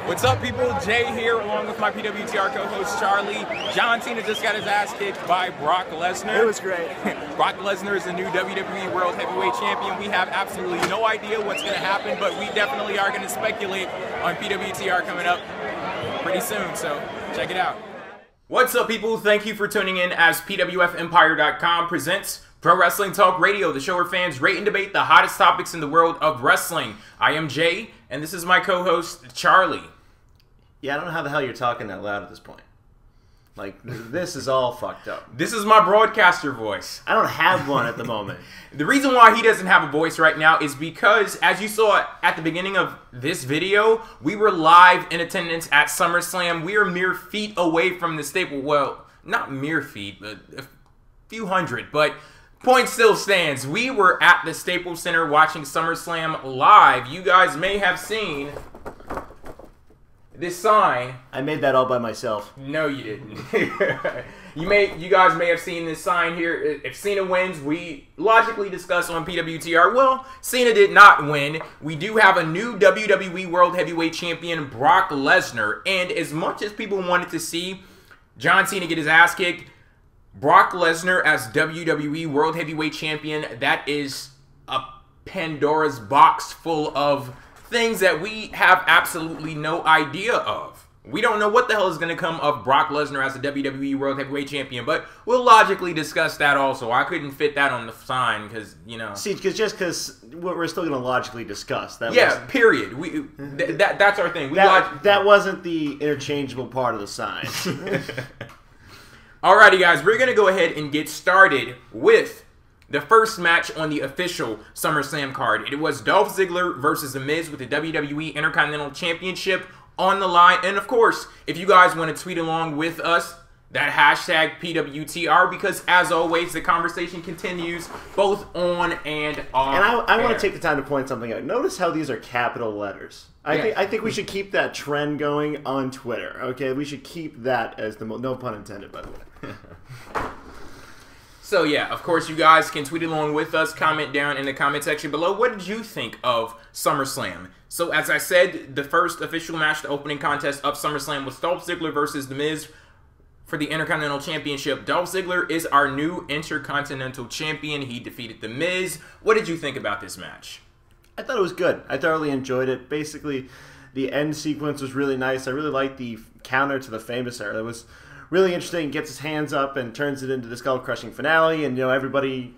What's up, people? Jay here, along with my PWTR co-host Charlie. John Cena just got his ass kicked by Brock Lesnar. It was great. Brock Lesnar is the new WWE World Heavyweight Champion. We have absolutely no idea what's going to happen, but we definitely are going to speculate on PWTR coming up pretty soon, so check it out. What's up, people? Thank you for tuning in as PWFEmpire.com presents Pro Wrestling Talk Radio, the show where fans rate and debate the hottest topics in the world of wrestling. I am Jay, and this is my co-host, Charlie. Yeah, I don't know how the hell you're talking that loud at this point. Like, this is all fucked up. This is my broadcaster voice. I don't have one at the moment. The reason why he doesn't have a voice right now is because, as you saw at the beginning of this video, we were live in attendance at SummerSlam. We are mere feet away from the staple. Well, not mere feet, but a few hundred. But point still stands. We were at the Staples Center watching SummerSlam live. You guys may have seen this sign. I made that all by myself. No, you didn't. You guys may have seen this sign here. If Cena wins, we logically discuss on PWTR. Well, Cena did not win. We do have a new WWE World Heavyweight Champion, Brock Lesnar. And as much as people wanted to see John Cena get his ass kicked, Brock Lesnar as WWE World Heavyweight Champion, that is a Pandora's box full of things that we have absolutely no idea of. We don't know what the hell is going to come of Brock Lesnar as the WWE World Heavyweight Champion, but we'll logically discuss that also. I couldn't fit that on the sign because, you know. See, because we're still going to logically discuss. Period. That's our thing. That wasn't the interchangeable part of the sign. Alrighty, guys, we're going to go ahead and get started with the first match on the official SummerSlam card. It was Dolph Ziggler versus The Miz with the WWE Intercontinental Championship on the line. And of course, if you guys want to tweet along with us, that hashtag PWTR, because as always, the conversation continues both on and off. And I want to take the time to point something out. Notice how these are capital letters. I think we should keep that trend going on Twitter. Okay, we should keep that as the no pun intended, by the way. So yeah, of course, you guys can tweet along with us, comment down in the comment section below. What did you think of SummerSlam? So as I said, the first official match, the opening contest of SummerSlam was Dolph Ziggler versus The Miz for the Intercontinental Championship. Dolph Ziggler is our new Intercontinental Champion. He defeated The Miz. What did you think about this match? I thought it was good. I thoroughly enjoyed it. Basically, the end sequence was really nice. I really liked the counter to the Famous era. It was really interesting. Gets his hands up and turns it into the skull-crushing finale. And, you know,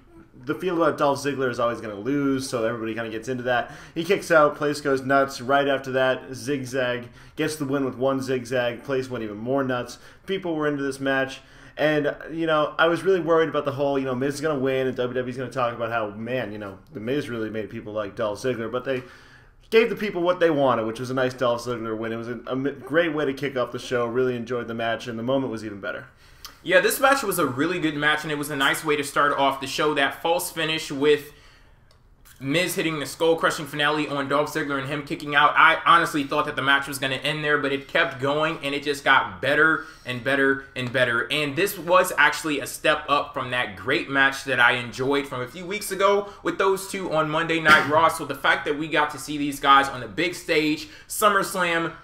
the feel about Dolph Ziggler is always going to lose, so everybody kind of gets into that. He kicks out, place goes nuts. Right after that, zigzag. Gets the win with one zigzag. Place went even more nuts. People were into this match. And, you know, I was really worried about the whole, you know, Miz is going to win and WWE's going to talk about how, man, you know, the Miz really made people like Dolph Ziggler. But they gave the people what they wanted, which was a nice Dolph Ziggler win. It was a great way to kick off the show. Really enjoyed the match, and the moment was even better. Yeah, this match was a really good match, and it was a nice way to start off the show. That false finish with Miz hitting the skull-crushing finale on Dolph Ziggler and him kicking out. I honestly thought that the match was going to end there, but it kept going, and it just got better and better and better. And this was actually a step up from that great match that I enjoyed from a few weeks ago with those two on Monday Night Raw. So the fact that we got to see these guys on the big stage, SummerSlam,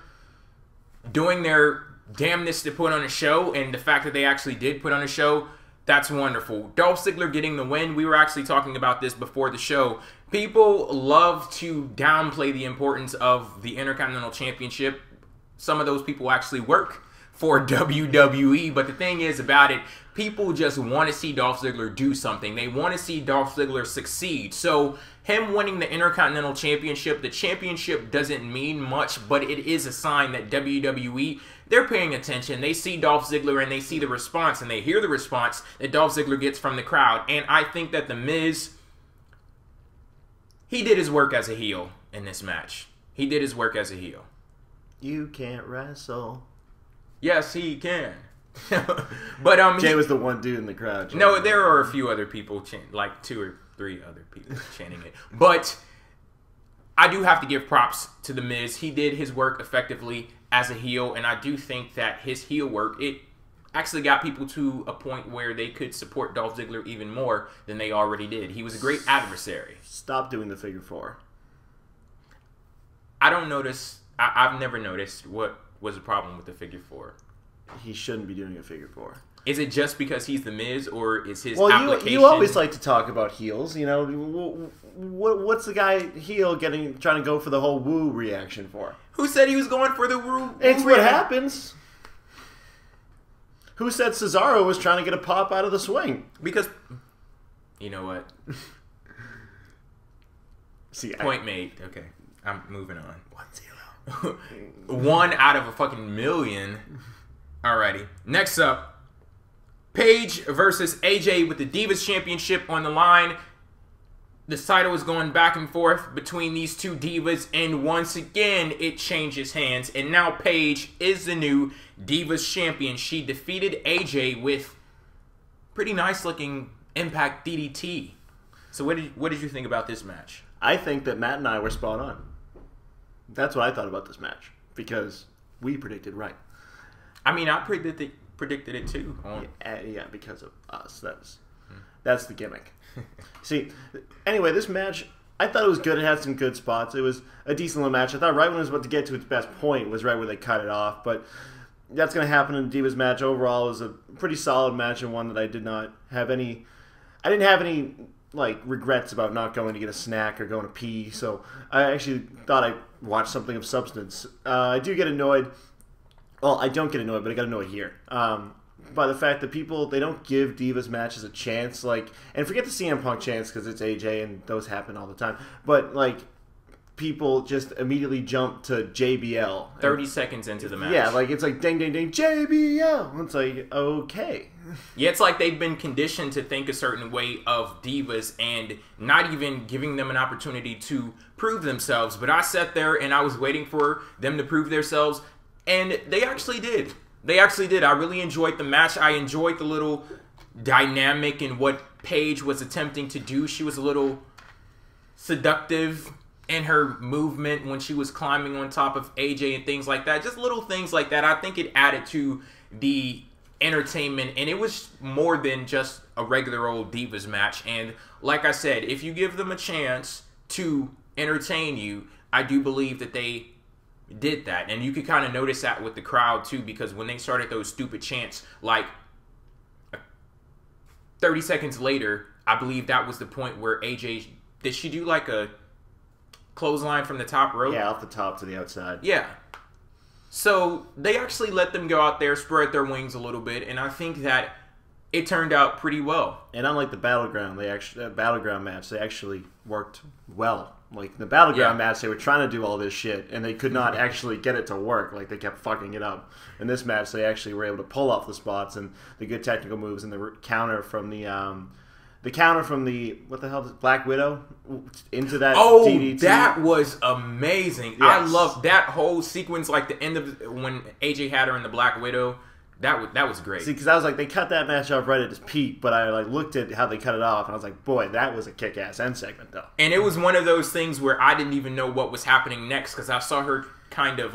doing their damnness to put on a show, and the fact that they actually did put on a show, that's wonderful. Dolph Ziggler getting the win. We were actually talking about this before the show. People love to downplay the importance of the Intercontinental Championship. Some of those people actually work for WWE, but the thing is about it, people just want to see Dolph Ziggler do something. They want to see Dolph Ziggler succeed. So him winning the Intercontinental Championship, the championship doesn't mean much, but it is a sign that WWE, they're paying attention. They see Dolph Ziggler and they see the response and they hear the response that Dolph Ziggler gets from the crowd. And I think that The Miz, he did his work as a heel in this match. He did his work as a heel. You can't wrestle. Yes, he can. But Jay was the one dude in the crowd. No, there are a few other people, like 2 or 3 other people chanting it. But I do have to give props to The Miz. He did his work effectively as a heel, and I do think that his heel work, it actually got people to a point where they could support Dolph Ziggler even more than they already did. He was a great adversary. Stop doing the figure 4. I don't notice I've never noticed what was the problem with the figure 4. He shouldn't be doing a figure 4. Is it just because he's the Miz, or is his application... you always like to talk about heels. You know, what's the guy heel trying to go for the whole woo reaction for? Who said he was going for the woo? It's what happens. Who said Cesaro was trying to get a pop out of the swing? Because, you know what? Point made. Okay, I'm moving on. 1-0. 1 out of a fucking million. Alrighty. Next up. Paige versus AJ with the Divas Championship on the line. The title is going back and forth between these two divas, and once again, it changes hands. And now Paige is the new Divas Champion. She defeated AJ with pretty nice looking Impact DDT. So what did you think about this match? I think that Matt and I were spot on. That's what I thought about this match, because we predicted right. I mean, I predicted it too. Yeah, because of us. That's the gimmick. See, anyway, this match, I thought it was good. It had some good spots. It was a decent little match. I thought right when it was about to get to its best point was right where they cut it off, but that's going to happen in the Divas match. Overall, it was a pretty solid match, and one that I didn't have any like regrets about not going to get a snack or going to pee. So I actually thought I watched something of substance. I do get annoyed. Well, I don't get annoyed, but I got annoyed here by the fact that people, they don't give Divas matches a chance. Like, and forget the CM Punk chance because it's AJ and those happen all the time. But like, people just immediately jump to JBL 30 seconds into the match. Yeah, like it's like ding ding ding JBL. It's like, okay. Yeah, it's like they've been conditioned to think a certain way of divas and not even giving them an opportunity to prove themselves. But I sat there and I was waiting for them to prove themselves. And they actually did. They actually did. I really enjoyed the match. I enjoyed the little dynamic and what Paige was attempting to do. She was a little seductive in her movement when she was climbing on top of AJ and things like that. Just little things like that. I think it added to the entertainment. And it was more than just a regular old Divas match. And like I said, if you give them a chance to entertain you, I do believe that they did that. And you could kind of notice that with the crowd too, because when they started those stupid chants, like 30 seconds later, I believe that was the point where AJ, did she do like a clothesline from the top rope? Yeah, off the top to the outside. Yeah. So they actually let them go out there, spread their wings a little bit, and I think that it turned out pretty well. And unlike the Battleground, Battleground match, they actually worked well. Like, the Battleground match, they were trying to do all this shit, and they could not actually get it to work. Like, they kept fucking it up. In this match, they actually were able to pull off the spots and the good technical moves and the counter from the what the hell, Black Widow into that DDT. That was amazing. Yes. I love that whole sequence, like the end of when AJ had her in the Black Widow. That was great. See, because I was like, they cut that match off right at its peak, but I like looked at how they cut it off, and I was like, boy, that was a kick-ass end segment, though. And it was one of those things where I didn't even know what was happening next, because I saw her kind of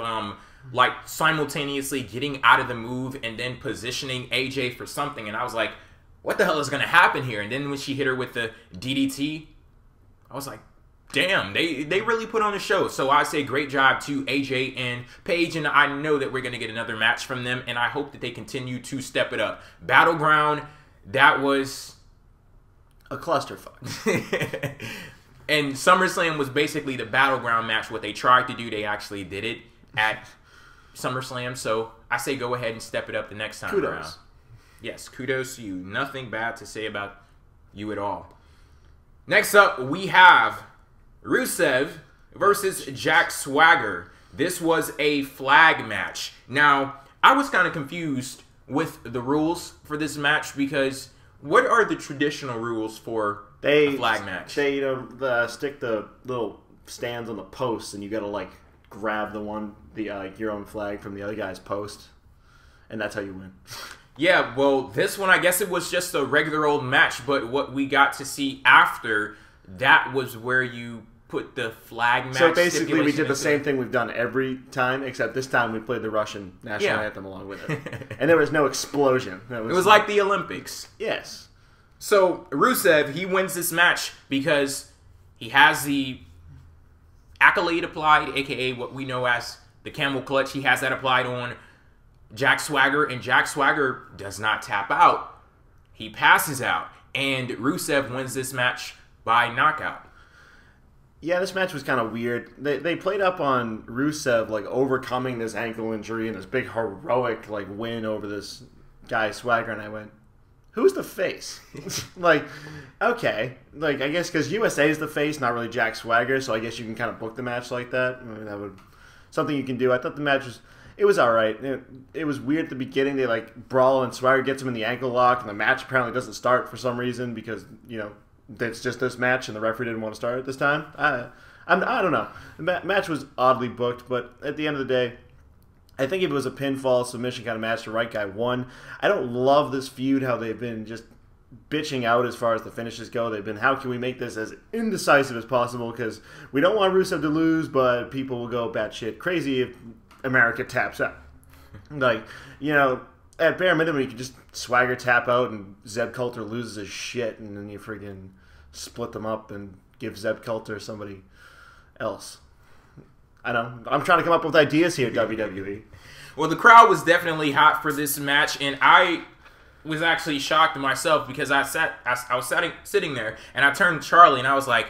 like simultaneously getting out of the move and then positioning AJ for something, and I was like, what the hell is going to happen here? And then when she hit her with the DDT, I was like, damn, they really put on a show. So I say great job to AJ and Paige, and I know that we're going to get another match from them, and I hope that they continue to step it up. Battleground, that was a clusterfuck. And SummerSlam was basically the Battleground match. What they tried to do, they actually did it at SummerSlam. So I say go ahead and step it up the next time around. Yes, kudos to you. Nothing bad to say about you at all. Next up, we have Rusev versus Jack Swagger. This was a flag match. Now, I was kind of confused with the rules for this match because what are the traditional rules for a flag match? They stick the little stands on the posts, and you got to like grab your own flag from the other guy's post, and that's how you win. Yeah, well, this one, I guess it was just a regular old match, but what we got to see after that was where you put the flag match. So basically, we did the same thing we've done every time, except this time we played the Russian national anthem along with it. And there was no explosion. It was like the Olympics. Yes. So Rusev, he wins this match because he has the accolade applied, a.k.a. what we know as the camel clutch. He has that applied on Jack Swagger, and Jack Swagger does not tap out. He passes out, and Rusev wins this match by knockout. Yeah, this match was kind of weird. They played up on Rusev, like, overcoming this ankle injury and this big heroic, like, win over this guy Swagger, and I went, who's the face? Like, okay. Like, I guess because USA is the face, not really Jack Swagger, so I guess you can kind of book the match like that. I mean, that would something you can do. I thought the match was, it was all right. It was weird at the beginning. They, like, brawl, and Swagger gets him in the ankle lock, and the match apparently doesn't start for some reason because, you know, it's just this match, and the referee didn't want to start it this time. I don't know. The match was oddly booked, but at the end of the day, I think if it was a pinfall submission kind of match, the right guy won. I don't love this feud, how they've been just bitching out as far as the finishes go. They've been, how can we make this as indecisive as possible? Because we don't want Rusev to lose, but people will go batshit crazy if America taps out. Like, you know, at bare minimum, you can just Swagger tap out and Zeb Coulter loses his shit, and then you friggin' split them up and give Zeb Coulter somebody else. I know. I'm trying to come up with ideas here, WWE. Well, the crowd was definitely hot for this match, and I was actually shocked myself because I was sitting there, and I turned to Charlie, and I was like,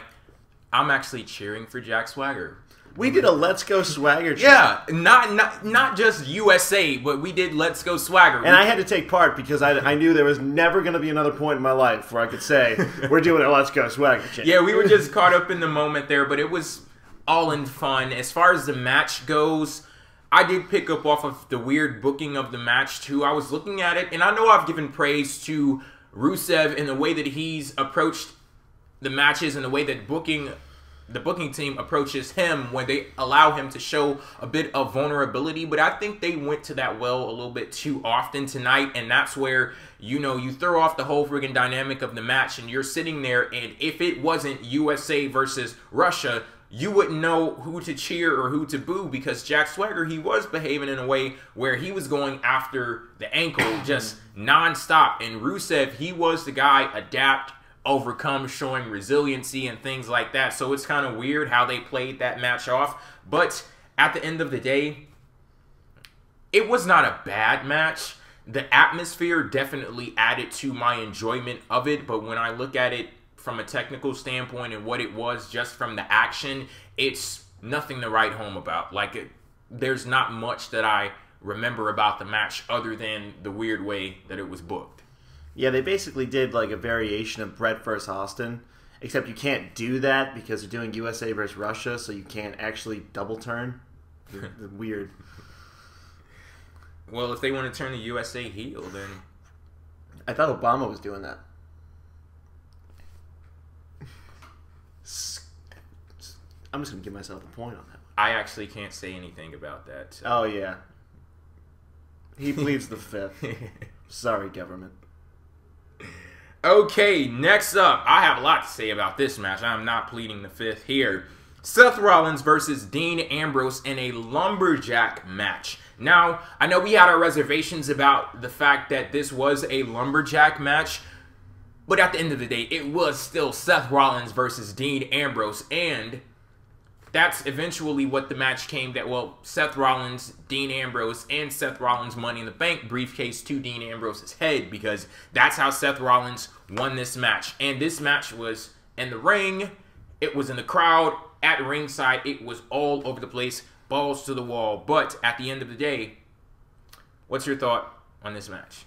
I'm actually cheering for Jack Swagger. We did a Let's Go Swagger chant. Yeah, not just USA, but we did Let's Go Swagger. And I had to take part because I knew there was never going to be another point in my life where I could say, we're doing a Let's Go Swagger chant. Yeah, we were just caught up in the moment there, but it was all in fun. As far as the match goes, I did pick up off of the weird booking of the match, too. I was looking at it, and I know I've given praise to Rusev in the way that he's approached the matches and the way that the booking team approaches him when they allow him to show a bit of vulnerability, but I think they went to that well a little bit too often tonight, and that's where, you know, you throw off the whole friggin' dynamic of the match, and you're sitting there, and if it wasn't USA versus Russia, you wouldn't know who to cheer or who to boo, because Jack Swagger, he was behaving in a way where he was going after the ankle just nonstop, and Rusev, he was the guy adapt, overcome, showing resiliency and things like that. So it's kind of weird how they played that match off. But at the end of the day, it was not a bad match. The atmosphere definitely added to my enjoyment of it. But when I look at it from a technical standpoint and what it was just from the action, it's nothing to write home about. Like, there's not much that I remember about the match other than the weird way that it was booked. Yeah, they basically did like a variation of Bret vs. Austin, except you can't do that because they're doing USA versus Russia, so you can't actually double turn. Weird. Well, if they want to turn the USA heel, then... I thought Obama was doing that. I'm just going to give myself a point on that. I actually can't say anything about that. So. Oh, yeah. He pleads the fifth. Sorry, government. Okay, next up, I have a lot to say about this match. I'm not pleading the fifth here. Seth Rollins versus Dean Ambrose in a Lumberjack match. Now, I know we had our reservations about the fact that this was a Lumberjack match, but at the end of the day, it was still Seth Rollins versus Dean Ambrose, and that's eventually what the match came that, well, Seth Rollins, Dean Ambrose, and Seth Rollins' Money in the Bank briefcase to Dean Ambrose's head, because that's how Seth Rollins won this match. And this match was in the ring, it was in the crowd, at ringside, it was all over the place, balls to the wall. But at the end of the day, what's your thought on this match?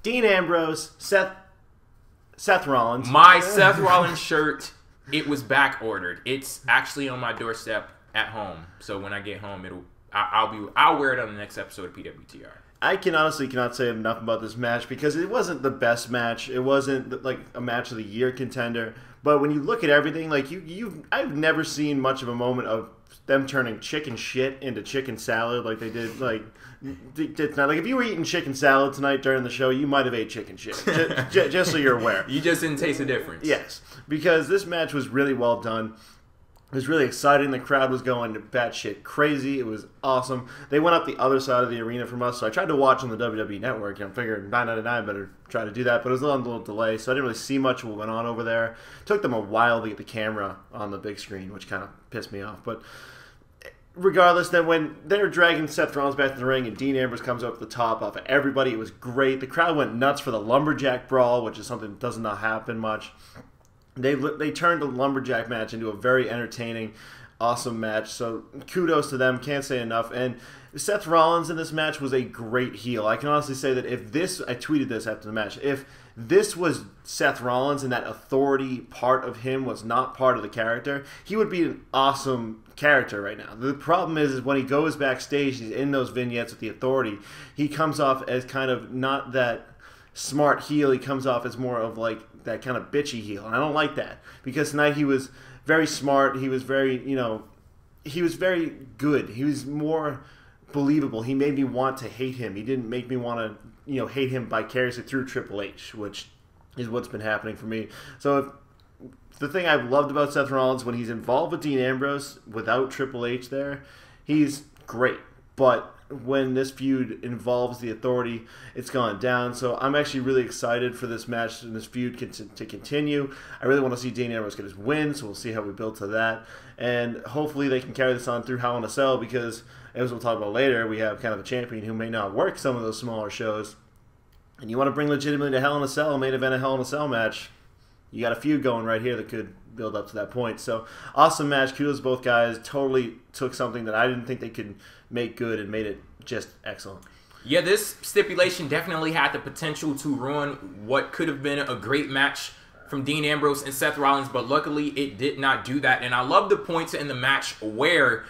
Dean Ambrose, Seth Rollins. My Seth Rollins shirt, it was back ordered. It's actually on my doorstep at home. So when I get home, I'll wear it on the next episode of PWTR. I honestly cannot say enough about this match because it wasn't the best match. It wasn't like a match of the year contender. But when you look at everything, like I've never seen much of a moment of them turning chicken shit into chicken salad like they did. Like if you were eating chicken salad tonight during the show, you might have ate chicken shit. Just so you're aware. You just didn't taste the difference. Yes, because this match was really well done. It was really exciting. The crowd was going batshit crazy. It was awesome. They went up the other side of the arena from us, so I tried to watch on the WWE Network. I figured 9 out of 9 better try to do that, but it was on a little delay, so I didn't really see much of what went on over there. It took them a while to get the camera on the big screen, which kind of pissed me off. But regardless, then when they're dragging Seth Rollins back to the ring and Dean Ambrose comes up the top off of everybody, it was great. The crowd went nuts for the Lumberjack brawl, which is something that does not happen much. They turned the Lumberjack match into a very entertaining, awesome match. So kudos to them. Can't say enough. And Seth Rollins in this match was a great heel. I can honestly say that if this, I tweeted this after the match, if this was Seth Rollins and that authority part of him was not part of the character, he would be an awesome character right now. The problem is when he goes backstage, he's in those vignettes with the authority, he comes off as kind of not that smart heel. He comes off as more of like that kind of bitchy heel. And I don't like that, because tonight he was very smart. He was very, he was very good. He was more believable. He made me want to hate him. He didn't make me want to, hate him vicariously through Triple H, which is what's been happening for me. So the thing I've loved about Seth Rollins, when he's involved with Dean Ambrose without Triple H there, he's great. But when this feud involves the authority, it's gone down. So I'm actually really excited for this match and this feud to continue. I really want to see Dean Ambrose get his win, so we'll see how we build to that. And hopefully they can carry this on through Hell in a Cell, because, as we'll talk about later, we have kind of a champion who may not work some of those smaller shows. And you want to bring legitimately to Hell in a Cell, main event a Hell in a Cell match, you got a feud going right here that could build up to that point. So awesome match. Kudos to both guys. Totally took something that I didn't think they could make good and made it just excellent. Yeah, this stipulation definitely had the potential to ruin what could have been a great match from Dean Ambrose and Seth Rollins, but luckily it did not do that. And I love the points in the match where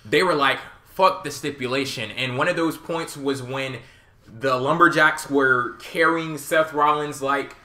they were like, fuck the stipulation. And one of those points was when the Lumberjacks were carrying Seth Rollins like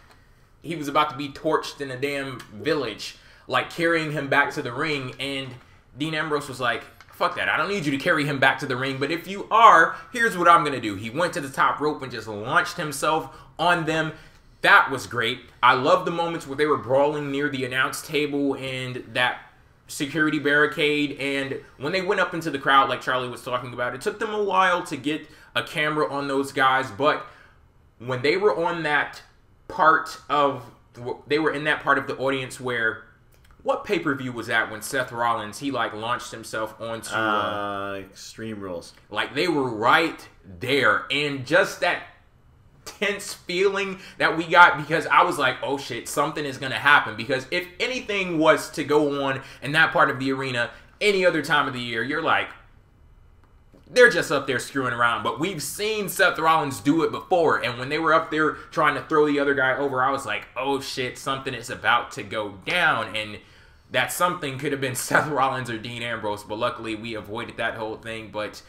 he was about to be torched in a damn village, like carrying him back to the ring. And Dean Ambrose was like, fuck that, I don't need you to carry him back to the ring, but if you are, here's what I'm going to do. He went to the top rope and just launched himself on them. That was great. I love the moments where they were brawling near the announce table and that security barricade, and when they went up into the crowd like Charlie was talking about, it took them a while to get a camera on those guys, but when they were on that part of, they were in that part of the audience where, what pay-per-view was that when Seth Rollins, he like launched himself onto Extreme Rules. Like they were right there, and just that tense feeling that we got, because I was like, oh shit, something is going to happen, because if anything was to go on in that part of the arena any other time of the year, you're like, they're just up there screwing around. But we've seen Seth Rollins do it before, and when they were up there trying to throw the other guy over, I was like, oh shit, something is about to go down. And that something could have been Seth Rollins or Dean Ambrose, but luckily we avoided that whole thing. But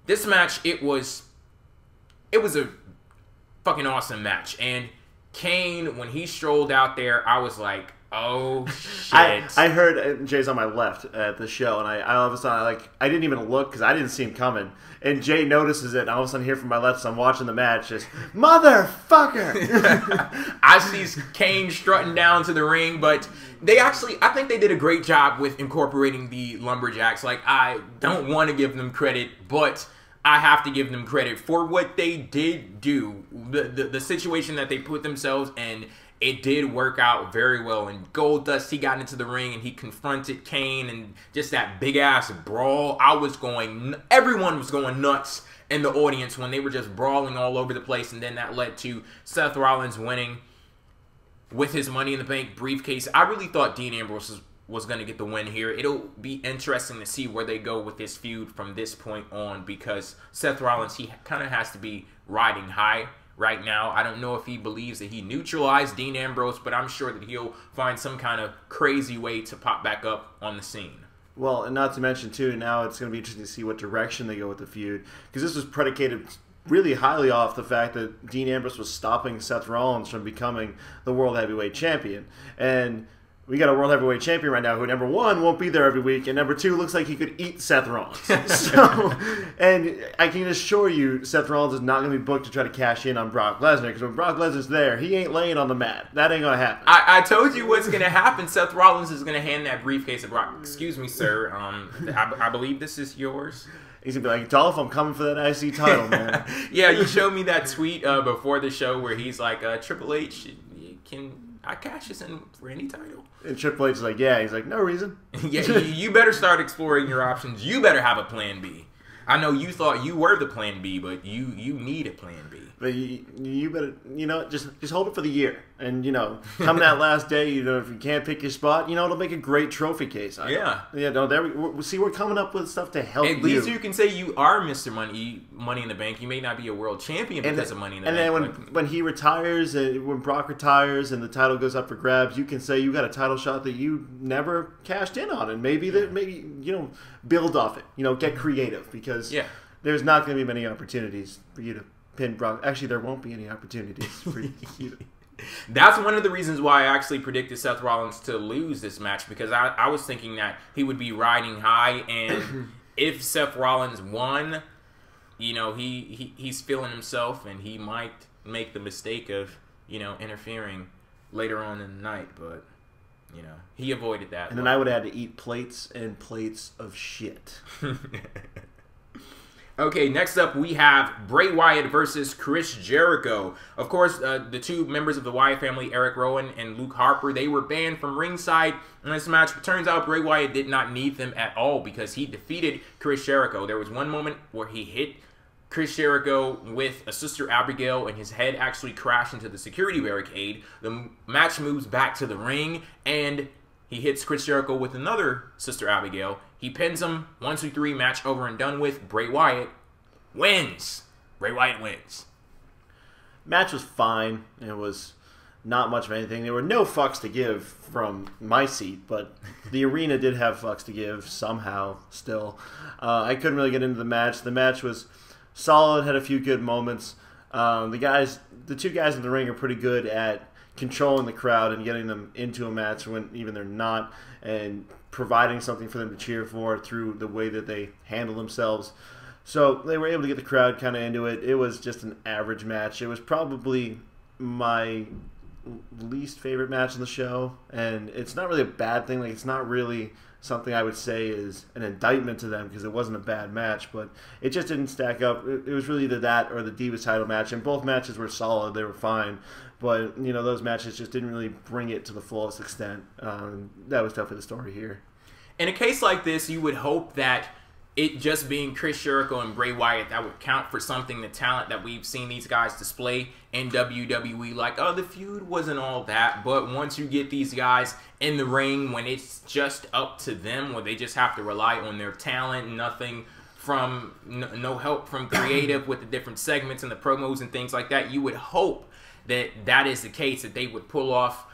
this match, it was a fucking awesome match. And Kane, when he strolled out there, I was like, oh shit. I heard Jay's on my left at the show, and I all of a sudden I didn't even look because I didn't see him coming. And Jay notices it, and all of a sudden here from my left, so I'm watching the match, just motherfucker. I see Kane strutting down to the ring, but I think they did a great job with incorporating the Lumberjacks. Like, I don't want to give them credit, but I have to give them credit for what they did do. The situation that they put themselves in, it did work out very well. And Goldust, he got into the ring and he confronted Kane, and just that big ass brawl. Everyone was going nuts in the audience when they were just brawling all over the place. And then that led to Seth Rollins winning with his Money in the Bank briefcase. I really thought Dean Ambrose was going to get the win here. It'll be interesting to see where they go with this feud from this point on, because Seth Rollins, he kind of has to be riding high right now. I don't know if he believes that he neutralized Dean Ambrose, but I'm sure that he'll find some kind of crazy way to pop back up on the scene. Well, and not to mention, too, now it's going to be interesting to see what direction they go with the feud, because this was predicated really highly off the fact that Dean Ambrose was stopping Seth Rollins from becoming the World Heavyweight Champion. And we got a World Heavyweight Champion right now who, number one, won't be there every week, and number two, looks like he could eat Seth Rollins. And I can assure you, Seth Rollins is not going to be booked to try to cash in on Brock Lesnar, because when Brock Lesnar's there, he ain't laying on the mat. That ain't going to happen. I told you what's going to happen. Seth Rollins is going to hand that briefcase to Brock. Excuse me, sir. I believe this is yours. He's going to be like, Dolph, I'm coming for that IC title, man. Yeah, you showed me that tweet before the show where he's like, Triple H, I cash this in for any title. And Triple H is like, yeah. He's like, no reason. Yeah, you better start exploring your options. You better have a plan B. I know you thought you were the plan B, but you need a plan B. But you better, just hold it for the year. And, come that last day, if you can't pick your spot, it'll make a great trophy case. We're coming up with stuff to help you. At least you can say you are Mr. Money in the Bank. You may not be a world champion because of Money in the Bank. And then when he retires, when Brock retires and the title goes up for grabs, you can say you got a title shot that you never cashed in on. And maybe build off it. Get creative because there's not going to be many opportunities for you to pin Brock. Actually, there won't be any opportunities for you to. That's one of the reasons why I actually predicted Seth Rollins to lose this match, because I was thinking that he would be riding high, and if Seth Rollins won, he's feeling himself, and he might make the mistake of, interfering later on in the night, but, he avoided that. And then I would have to eat plates and plates of shit. Okay, next up we have Bray Wyatt versus Chris Jericho. Of course, the two members of the Wyatt family, Erick Rowan and Luke Harper, they were banned from ringside in this match. It turns out Bray Wyatt did not need them at all because he defeated Chris Jericho. There was one moment where he hit Chris Jericho with a Sister Abigail, and his head actually crashed into the security barricade. The match moves back to the ring, and he hits Chris Jericho with another Sister Abigail. He pins him. 1, 2, 3, match over and done with. Bray Wyatt wins. Bray Wyatt wins. Match was fine. It was not much of anything. There were no fucks to give from my seat, but the arena did have fucks to give somehow still. I couldn't really get into the match. The match was solid, had a few good moments. The two guys in the ring are pretty good at controlling the crowd and getting them into a match when even they're not, and providing something for them to cheer for through the way that they handle themselves. So they were able to get the crowd kind of into it. It was just an average match. It was probably my least favorite match in the show, and it's not really a bad thing. Like, it's not really something I would say is an indictment to them because it wasn't a bad match, but it just didn't stack up. It was really either that or the Divas title match, and both matches were solid. They were fine, but those matches just didn't really bring it to the fullest extent. That was definitely the story here. In a case like this, you would hope that it just being Chris Jericho and Bray Wyatt, that would count for something, the talent that we've seen these guys display in WWE. Like, oh, the feud wasn't all that, but once you get these guys in the ring, when it's just up to them, where they just have to rely on their talent, nothing from, no help from creative with the different segments and the promos and things like that, you would hope that that is the case, that they would pull off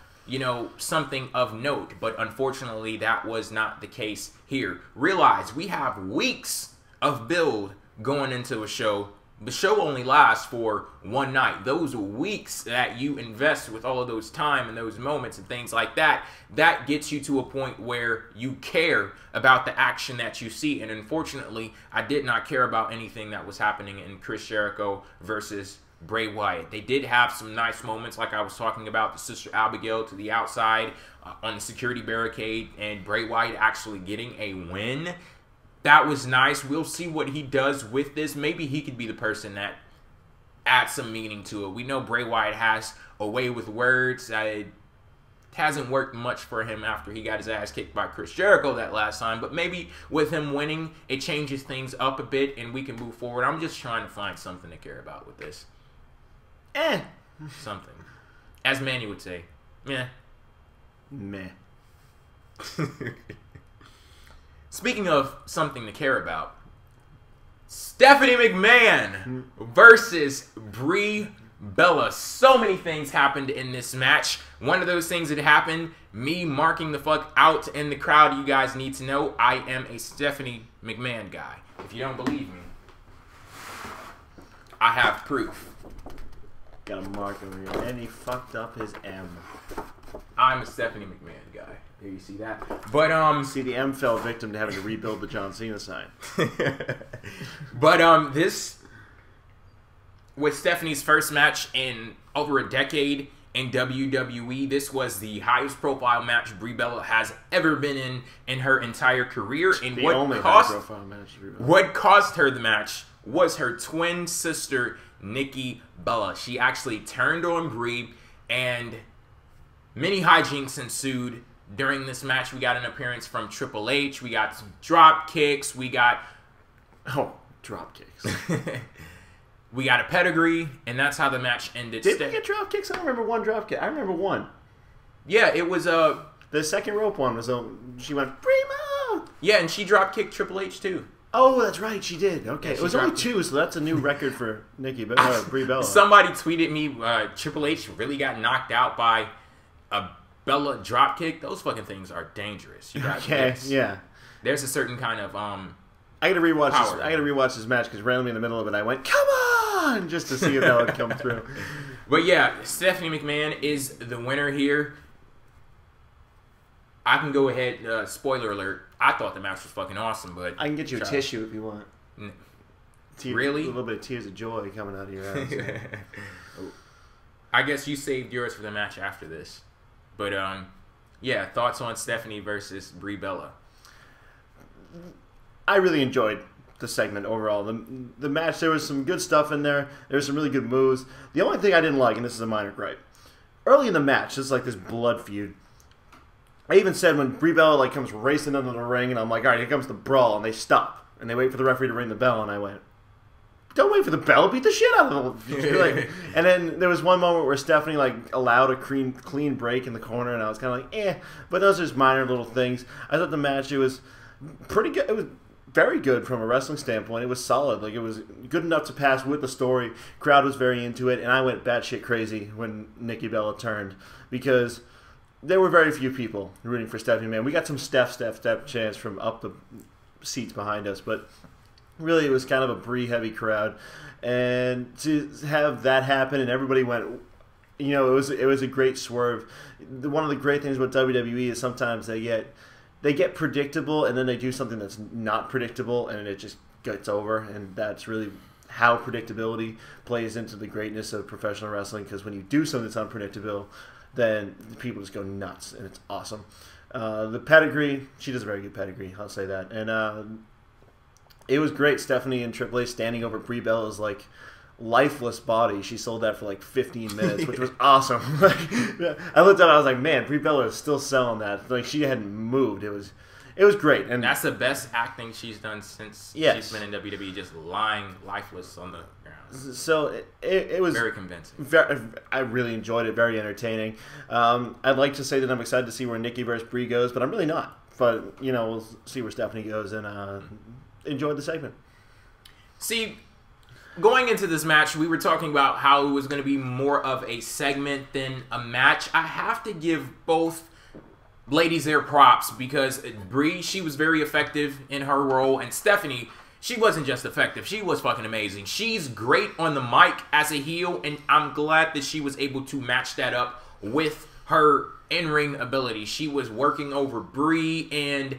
something of note, but unfortunately that was not the case here. Realize we have weeks of build going into a show. The show only lasts for one night. Those weeks that you invest with all of those time and those moments and things like that, that gets you to a point where you care about the action that you see. And unfortunately, I did not care about anything that was happening in Chris Jericho versus Bray Wyatt. They did have some nice moments, like I was talking about, the Sister Abigail to the outside on the security barricade, and Bray Wyatt actually getting a win. That was nice. We'll see what he does with this. Maybe he could be the person that adds some meaning to it. We know Bray Wyatt has a way with words. It hasn't worked much for him after he got his ass kicked by Chris Jericho that last time, but maybe with him winning, it changes things up a bit and we can move forward. I'm just trying to find something to care about with this. Something. As Manny would say. Meh. Meh. Speaking of something to care about, Stephanie McMahon versus Brie Bella. So many things happened in this match. One of those things that happened, me marking the fuck out in the crowd. You guys need to know I am a Stephanie McMahon guy. If you don't believe me, I have proof. Got a mark over here. And he fucked up his M. I'm a Stephanie McMahon guy. Here, you see that? But, see, the M fell victim to having to rebuild the John Cena sign. But, this was Stephanie's first match in over a decade in WWE. This was the highest profile match Brie Bella has ever been in her entire career. And the only high profile match Brie Bella. What cost her the match was her twin sister, Nikki Bella. She actually turned on Brie, and Many hijinks ensued during this match. We got an appearance from Triple H. We got some drop kicks. We got... Oh, drop kicks. We got a pedigree, and that's how the match ended. Did we get drop kicks? I don't remember one drop kick. I remember one. Yeah, it was... The second rope one was... she went, Primo! Yeah, and she drop kicked Triple H, too. Oh, that's right, she did. Okay, Yeah, it was only 2, so that's a new record for Brie Bella. Somebody tweeted me, Triple H really got knocked out by a Bella drop kick. Those fucking things are dangerous. You got yeah. There's a certain kind of I gotta rewatch this. I gotta rewatch this match because randomly in the middle of it, I went, "Come on!" just to see if that would come through. But yeah, Stephanie McMahon is the winner here. I can go ahead. Spoiler alert. I thought the match was fucking awesome, but I can get you a tissue if you want. Really? A little bit of tears of joy coming out of your eyes. I guess you saved yours for the match after this. But yeah, thoughts on Stephanie versus Brie Bella? I really enjoyed the segment overall. The match, there was some good stuff in there. There was some really good moves. The only thing I didn't like, and this is a minor gripe, early in the match, it's like this blood feud. I even said when Brie Bella comes racing into the ring, and I'm like, all right, here comes the brawl, and they stop, and they wait for the referee to ring the bell, and I went, don't wait for the bell, beat the shit out of them. And then there was one moment where Stephanie allowed a clean break in the corner, and I was kind of like, eh. But those are just minor little things. I thought the match, it was pretty good. It was very good from a wrestling standpoint. It was solid. It was good enough to pass with the story. Crowd was very into it, and I went batshit crazy when Nikki Bella turned because there were very few people rooting for Stephanie. Man, we got some Steph chants from up the seats behind us, but really it was kind of a Brie heavy crowd, and to have that happen and everybody went, it was a great swerve. One of the great things about WWE is sometimes they get predictable, and then they do something that's not predictable, and it just gets over. And that's really how predictability plays into the greatness of professional wrestling, because when you do something that's unpredictable, then people just go nuts, and it's awesome. The pedigree, she does a very good pedigree, I'll say that. And it was great. Stephanie and Triple H standing over Brie Bella's lifeless body. She sold that for 15 minutes, which was awesome. I looked up, I was like, man, Brie Bella is still selling that. She hadn't moved. It was great. And that's the best acting she's done since she's been in WWE, just lying lifeless on the ground. So it was very convincing. I really enjoyed it. Very entertaining. I'd like to say that I'm excited to see where Nikki versus Brie goes, but I'm really not. But, we'll see where Stephanie goes, and enjoyed the segment. See, going into this match, we were talking about how it was going to be more of a segment than a match. I have to give both ladies their props, because Brie, she was very effective in her role, and Stephanie, she wasn't just effective, she was fucking amazing. She's great on the mic as a heel, and I'm glad that she was able to match that up with her in-ring ability. She was working over Brie, and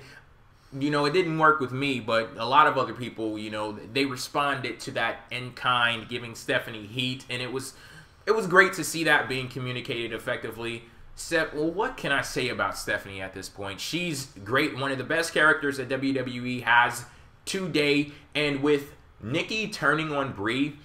it didn't work with me, but a lot of other people, they responded to that in kind, giving Stephanie heat, and it was great to see that being communicated effectively. Well, what can I say about Stephanie at this point? She's great, one of the best characters that WWE has today, and with Nikki turning on Brie,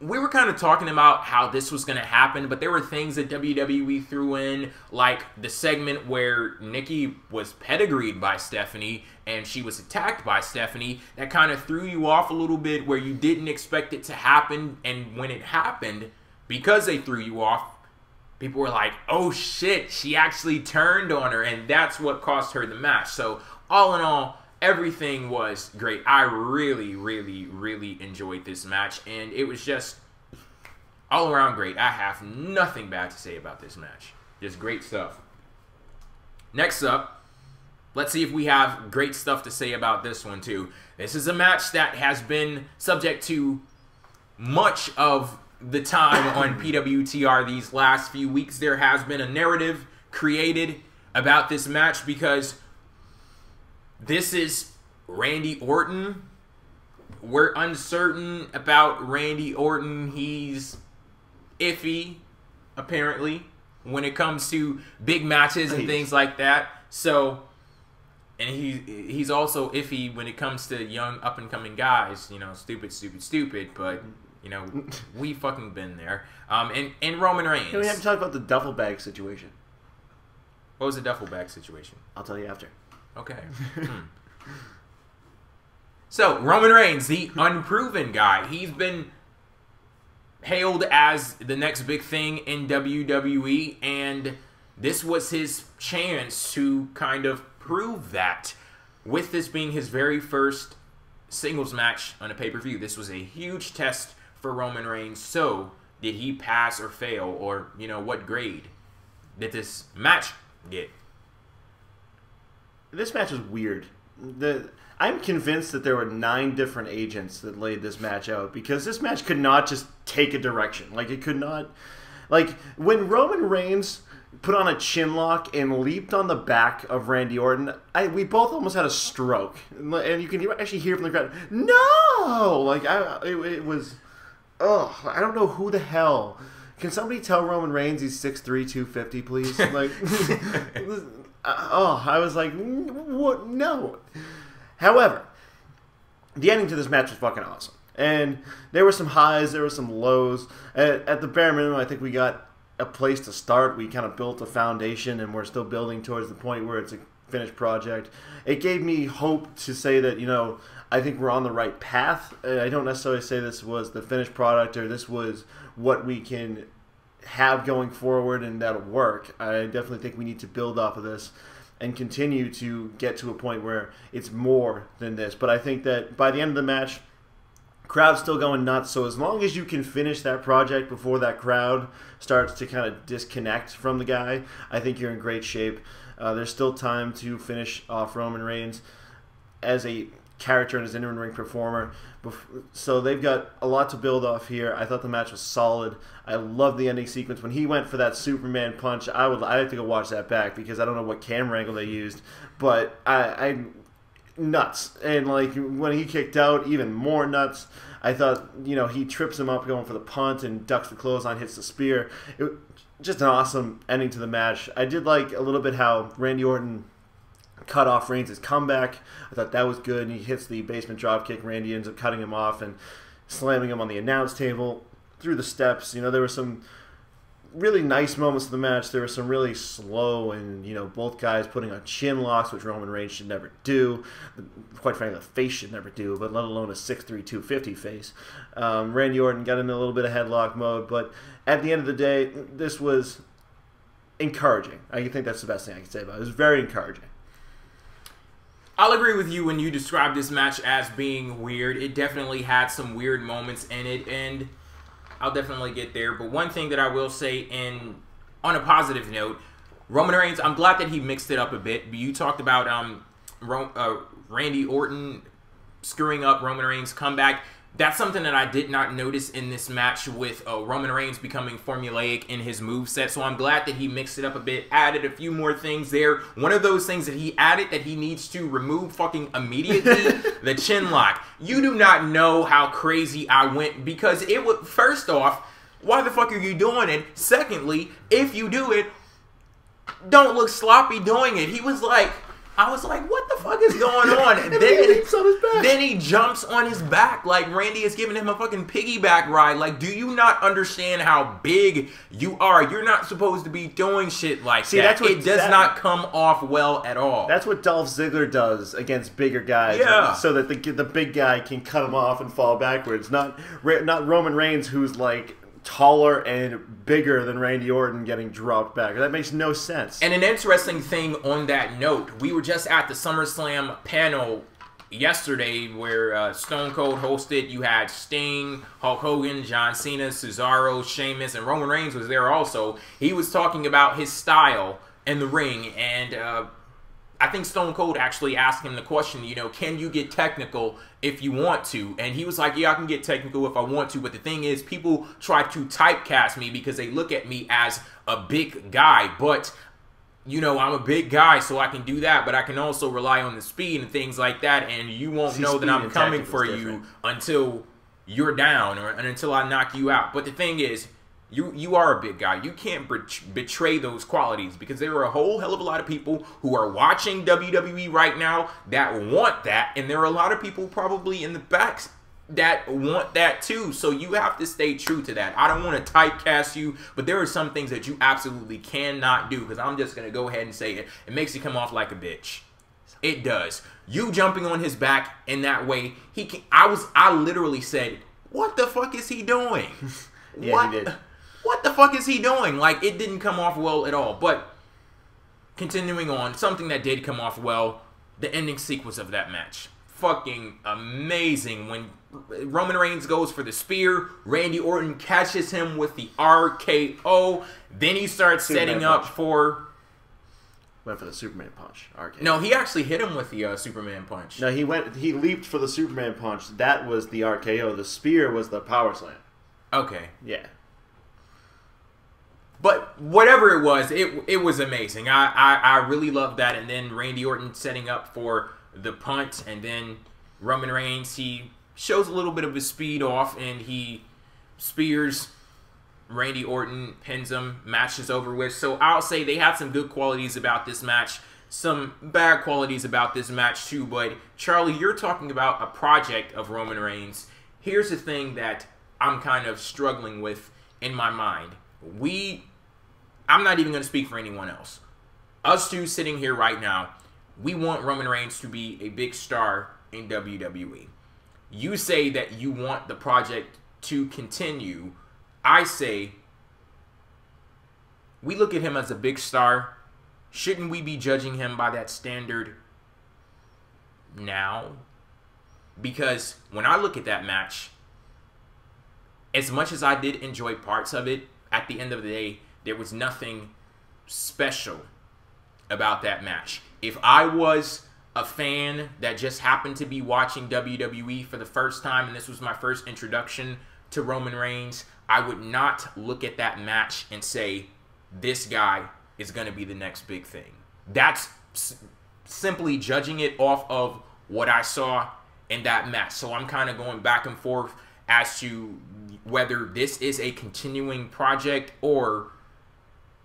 we were kind of talking about how this was going to happen, but there were things that WWE threw in, like the segment where Nikki was pedigreed by Stephanie and she was attacked by Stephanie, that kind of threw you off a little bit, where you didn't expect it to happen, and when it happened, because they threw you off, people were like, oh shit, she actually turned on her, and that's what cost her the match. So all in all, everything was great. I really, really, really enjoyed this match, and it was just all around great. I have nothing bad to say about this match. Just great stuff. Next up, let's see if we have great stuff to say about this one too. This is a match that has been subject to much of the time on PWTR these last few weeks. There has been a narrative created about this match because this is Randy Orton. We're uncertain about Randy Orton. He's iffy, apparently, when it comes to big matches and things like that. So, and he's also iffy when it comes to young up-and-coming guys. Stupid. But, You know, we fucking been there. And Roman Reigns. We have to talk about the duffel bag situation. What was the duffel bag situation? I'll tell you after. Okay. So, Roman Reigns, the unproven guy. He's been hailed as the next big thing in WWE, and this was his chance to kind of prove that. With this being his very first singles match on a pay-per-view, this was a huge test for Roman Reigns. So, did he pass or fail, or, you know, what grade did this match get? This match was weird. I'm convinced that there were 9 different agents that laid this match out, because this match could not just take a direction. Like, it could not... Like, when Roman Reigns put on a chin lock and leaped on the back of Randy Orton, we both almost had a stroke. And you can actually hear from the crowd, no! Like, it was... Ugh, I don't know who the hell... Can somebody tell Roman Reigns he's 6'3", 250, please? Like... I was like, what? No. However, the ending to this match was fucking awesome. And there were some highs, there were some lows. At the bare minimum, I think we got a place to start. We kind of built a foundation, and we're still building towards the point where it's a finished project. It gave me hope to say that, you know, I think we're on the right path. I don't necessarily say this was the finished product or this was what we can have going forward and that'll work. I definitely think we need to build off of this and continue to get to a point where it's more than this. But I think that by the end of the match, crowd's still going nuts. So as long as you can finish that project before that crowd starts to kind of disconnect from the guy, I think you're in great shape. There's still time to finish off Roman Reigns as a character and as an in-ring performer. So they've got a lot to build off here. I thought the match was solid. I love the ending sequence. When he went for that Superman punch, I have to go watch that back because I don't know what camera angle they used, but I nuts. And like when he kicked out, even more nuts. I thought, you know, he trips him up going for the punt and ducks the clothesline, hits the spear. Just an awesome ending to the match. I did like a little bit how Randy Orton cut off Reigns' comeback. I thought that was good. And he hits the basement dropkick. Randy ends up cutting him off and slamming him on the announce table through the steps. You know, there were some really nice moments of the match. There were some really slow and, you know, both guys putting on chin locks, which Roman Reigns should never do. Quite frankly, the face should never do, but let alone a 6'3", 250 face. Randy Orton got in a little bit of headlock mode, but at the end of the day, this was encouraging. I think that's the best thing I can say about it. It was very encouraging. I'll agree with you when you describe this match as being weird. It definitely had some weird moments in it, and I'll definitely get there. But one thing that I will say, on a positive note, Roman Reigns, I'm glad that he mixed it up a bit. You talked about Randy Orton screwing up Roman Reigns' comeback. That's something that I did not notice in this match with Roman Reigns becoming formulaic in his moveset. So I'm glad that he mixed it up a bit, added a few more things there. One of those things that he added that he needs to remove fucking immediately, the chin lock. You do not know how crazy I went because it would, first off, why the fuck are you doing it? Secondly, if you do it, don't look sloppy doing it. He was like... I was like, what the fuck is going on? And then he jumps on his back like Randy is giving him a fucking piggyback ride. Like, do you not understand how big you are? You're not supposed to be doing shit like that. That's what, it does not come off well at all. That's what Dolph Ziggler does against bigger guys. Yeah. So that the big guy can cut him off and fall backwards. Not Roman Reigns, who's like taller and bigger than Randy Orton getting dropped back. That makes no sense. And an interesting thing on that note, we were just at the SummerSlam panel yesterday where Stone Cold hosted. You had Sting, Hulk Hogan, John Cena, Cesaro, Sheamus, and Roman Reigns was there also. He was talking about his style in the ring, and I think Stone Cold actually asked him the question, you know, can you get technical if you want to? And he was like, yeah, I can get technical if I want to. But the thing is, people try to typecast me because they look at me as a big guy. But, you know, I'm a big guy, so I can do that. But I can also rely on the speed and things like that. And you won't know that I'm coming for you until you're down or until I knock you out. But the thing is, you are a big guy. You can't betray those qualities because there are a whole hell of a lot of people who are watching WWE right now that want that, and there are a lot of people probably in the that want that too. So you have to stay true to that. I don't want to typecast you, but there are some things that you absolutely cannot do, because I'm just going to go ahead and say it. It makes you come off like a bitch. It does. You jumping on his back in that way, I literally said, what the fuck is he doing? Yeah, he did. What the fuck is he doing? Like, it didn't come off well at all. But continuing on, something that did come off well, the ending sequence of that match. Fucking amazing. When Roman Reigns goes for the spear, Randy Orton catches him with the RKO. Then he starts setting up for... Went for the Superman punch. RKO. No, he actually hit him with the Superman punch. No, he leaped for the Superman punch. That was the RKO. The spear was the power slam. Okay. Yeah. But whatever it was amazing. I really loved that. And then Randy Orton setting up for the punt, and then Roman Reigns, he shows a little bit of his speed off, and he spears Randy Orton, pins him, match is over with. So I'll say they had some good qualities about this match, some bad qualities about this match too. But Charlie, you're talking about a project of Roman Reigns. Here's the thing that I'm kind of struggling with in my mind. I'm not even going to speak for anyone else. Us two sitting here right now, we want Roman Reigns to be a big star in WWE. You say that you want the project to continue. I say we look at him as a big star. Shouldn't we be judging him by that standard now? Because when I look at that match, as much as I did enjoy parts of it, at the end of the day, there was nothing special about that match. If I was a fan that just happened to be watching WWE for the first time, and this was my first introduction to Roman Reigns, I would not look at that match and say, this guy is going to be the next big thing. That's simply judging it off of what I saw in that match. So I'm kind of going back and forth as to whether this is a continuing project, or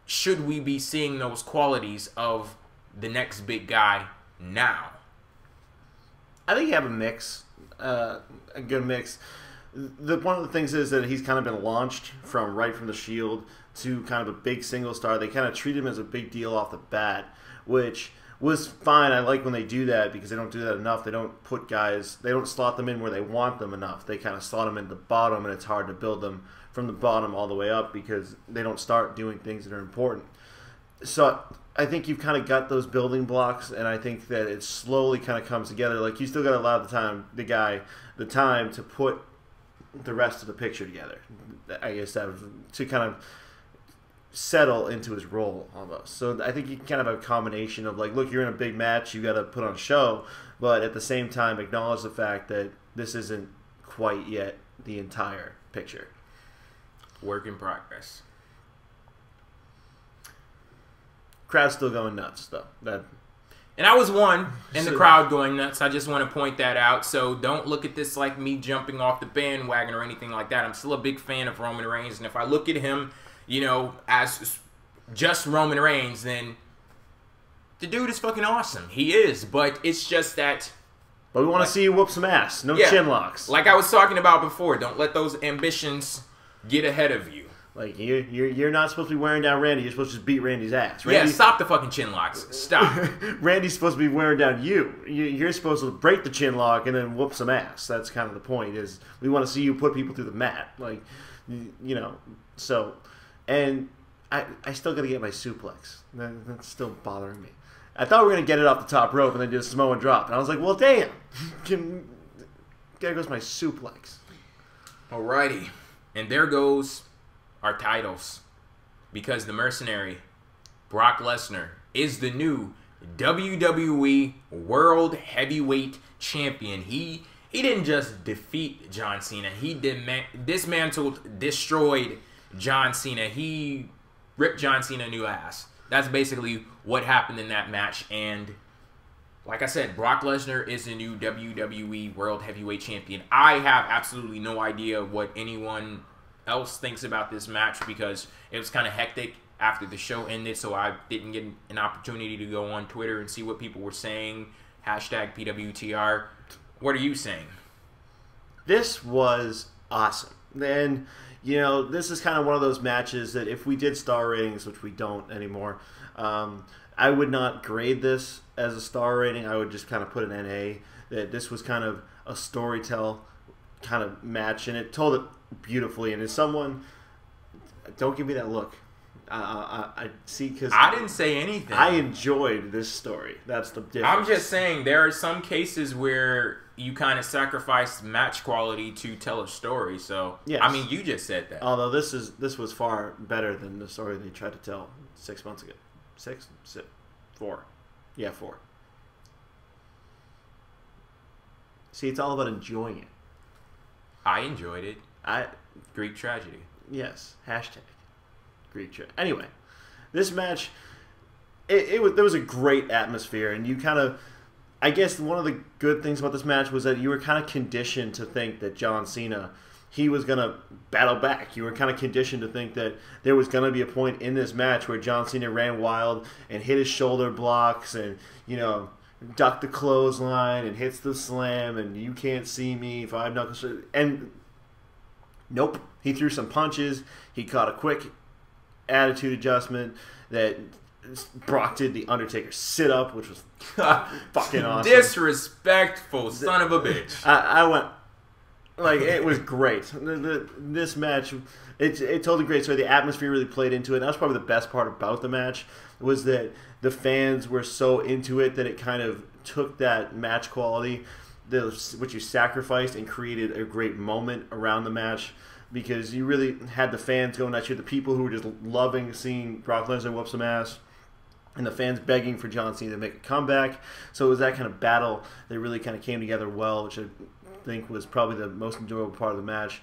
should we be seeing those qualities of the next big guy now? I think you have a mix, a good mix. One of the things is that he's kind of been launched right from the Shield to kind of a big single star. They kind of treat him as a big deal off the bat, which was fine. I like when they do that, because they don't do that enough. They don't put guys, they don't slot them in where they want them enough. They kind of slot them in the bottom, and it's hard to build them from the bottom all the way up because they don't start doing things that are important. So I think you've kind of got those building blocks, and I think that it slowly kind of comes together. Like, you still got to allow the time to put the rest of the picture together. I guess to kind of settle into his role almost. So I think you can kind of have a combination of, like, look, you're in a big match, you got to put on a show, but at the same time acknowledge the fact that this isn't quite yet the entire picture. Work in progress. Crowd's still going nuts, though. And I was one in the crowd going nuts. I just want to point that out. So don't look at this like me jumping off the bandwagon or anything like that. I'm still a big fan of Roman Reigns. And if I look at him, you know, as just Roman Reigns, then the dude is fucking awesome. He is. But it's just that... But we want to see you whoop some ass. No chin locks. Like I was talking about before. Don't let those ambitions get ahead of you. Like, you're not supposed to be wearing down Randy. You're supposed to just beat Randy's ass. Yeah, stop the fucking chin locks. Stop. Randy's supposed to be wearing down you. You're supposed to break the chin lock and then whoop some ass. That's kind of the point, is we want to see you put people through the mat. Like, you know, so... And I still got to get my suplex. That's still bothering me. I thought we were going to get it off the top rope and then do a Samoan drop. And I was like, well, damn. There goes my suplex. Alrighty. And there goes our titles. Because the mercenary, Brock Lesnar, is the new WWE World Heavyweight Champion. He didn't just defeat John Cena. He dismantled, destroyed John Cena. He ripped John Cena a new ass. That's basically what happened in that match. And like I said, Brock Lesnar is the new WWE World Heavyweight Champion. I have absolutely no idea what anyone else thinks about this match, because it was kind of hectic after the show ended, so I didn't get an opportunity to go on Twitter and see what people were saying. # PWTR. What are you saying? This was awesome. And, you know, this is kind of one of those matches that if we did star ratings, which we don't anymore, I would not grade this as a star rating. I would just kind of put an NA. That this was kind of a storytell kind of match, and it told it beautifully. And as someone, don't give me that look. I see, because I didn't say anything. I enjoyed this story. That's the difference. I'm just saying there are some cases where you kind of sacrifice match quality to tell a story. So yes. I mean, you just said that. Although this was far better than the story they tried to tell 6 months ago. 4. Yeah, 4. See, it's all about enjoying it. I enjoyed it. Greek tragedy. Yes. Hashtag Greek tragedy. Anyway, this match, there was a great atmosphere, and you kind of, I guess one of the good things about this match was that you were kind of conditioned to think that John Cena, he was going to battle back. You were kind of conditioned to think that there was going to be a point in this match where John Cena ran wild and hit his shoulder blocks and, you know, ducked the clothesline and hits the slam and you can't see me, 5 knuckles. And nope. He threw some punches. He caught a quick attitude adjustment that Brock did the Undertaker sit-up, which was fucking awesome. Disrespectful son of a bitch. I went... Like, it was great. This match, it told a great story. The atmosphere really played into it. And that was probably the best part about the match, was that the fans were so into it that it kind of took that match quality, which you sacrificed, and created a great moment around the match, because you really had the fans going at you, the people who were just loving seeing Brock Lesnar whoop some ass, and the fans begging for John Cena to make a comeback. So it was that kind of battle that really kind of came together well, which I think was probably the most enjoyable part of the match.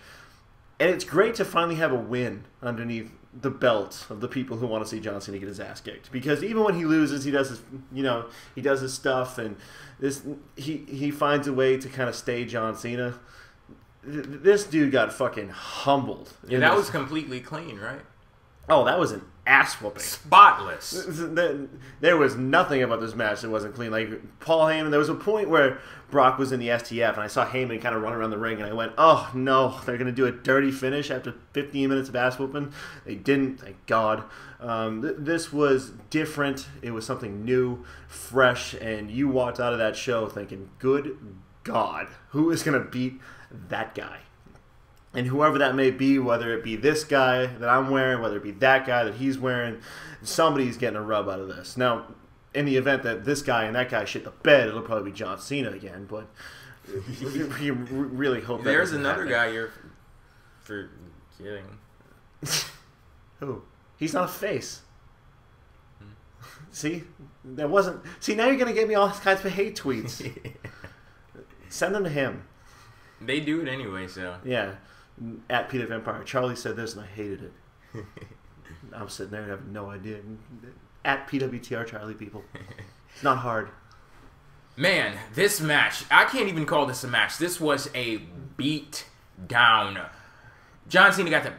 And it's great to finally have a win underneath the belt of the people who want to see John Cena get his ass kicked. Because even when he loses, he does his, he does his stuff, and he finds a way to kind of stay John Cena. This dude got fucking humbled. Yeah, that was completely clean, right? Oh, that was an ass whooping. Spotless. There was nothing about this match that wasn't clean. Like, Paul Heyman, there was a point where Brock was in the STF, and I saw Heyman kind of run around the ring, and I went, oh, no, they're going to do a dirty finish after 15 minutes of ass whooping. They didn't, thank God. This was different. It was something new, fresh, and you walked out of that show thinking, good God, who is going to beat that guy? And whoever that may be, whether it be this guy that I'm wearing, whether it be that guy that he's wearing, somebody's getting a rub out of this. Now, in the event that this guy and that guy shit the bed, it'll probably be John Cena again, but you really hope that there's another happen. guy you're forgetting. Who? He's not a face. See? That wasn't... See, now you're going to get me all kinds of hate tweets. Send them to him. They do it anyway, so... Yeah. At Peter Vampire. Charlie said this and I hated it. I'm sitting there and I have no idea. At PWTR Charlie, people. It's not hard. Man, this match, I can't even call this a match. This was a beat down. John Cena got the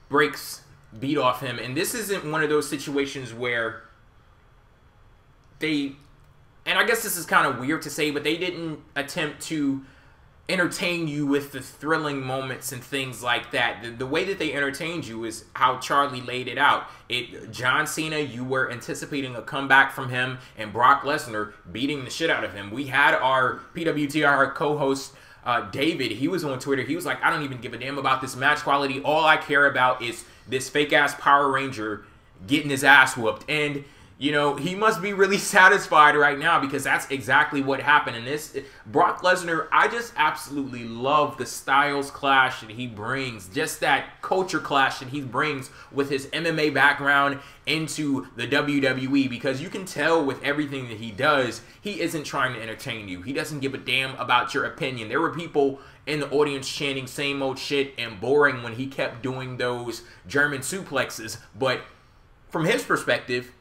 brakes beat off him, and this isn't one of those situations where they, and I guess this is kind of weird to say, but they didn't attempt to entertain you with the thrilling moments and things like that. The way that they entertained you is how Charlie laid it out. John Cena, you were anticipating a comeback from him, and Brock Lesnar beating the shit out of him. We had our PWTR co-host David. He was on Twitter. He was like, I don't even give a damn about this match quality. All I care about is this fake-ass Power Ranger getting his ass whooped. And you know, he must be really satisfied right now, because that's exactly what happened. And this, Brock Lesnar, I just absolutely love the styles clash that he brings. Just that culture clash that he brings with his MMA background into the WWE, because you can tell with everything that he does, he isn't trying to entertain you. He doesn't give a damn about your opinion. There were people in the audience chanting same old shit and boring when he kept doing those German suplexes. But from his perspective,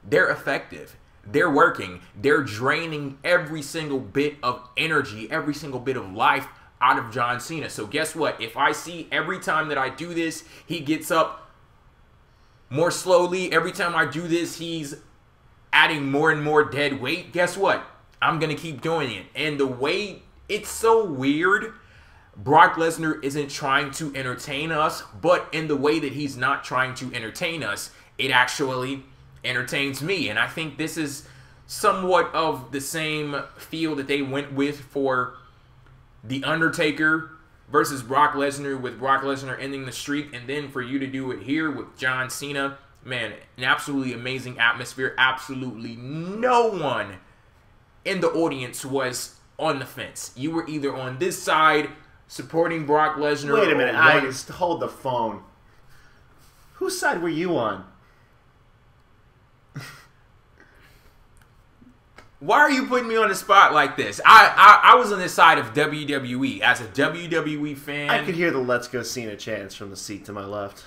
they're effective. They're working. They're draining every single bit of energy, every single bit of life out of John Cena. So guess what? If I see every time that I do this, he gets up more slowly. Every time I do this, he's adding more and more dead weight. Guess what? I'm going to keep doing it. And the way, it's so weird, Brock Lesnar isn't trying to entertain us, but in the way that he's not trying to entertain us, it actually entertains me. And I think this is somewhat of the same feel that they went with for The Undertaker versus Brock Lesnar, with Brock Lesnar ending the streak, and then for you to do it here with John Cena. Man, an absolutely amazing atmosphere. Absolutely no one in the audience was on the fence. You were either on this side supporting Brock Lesnar. Wait a minute, I just hold the phone. Whose side were you on? Why are you putting me on the spot like this? I was on the side of WWE. As a WWE fan, I could hear the "Let's Go Cena" chants from the seat to my left.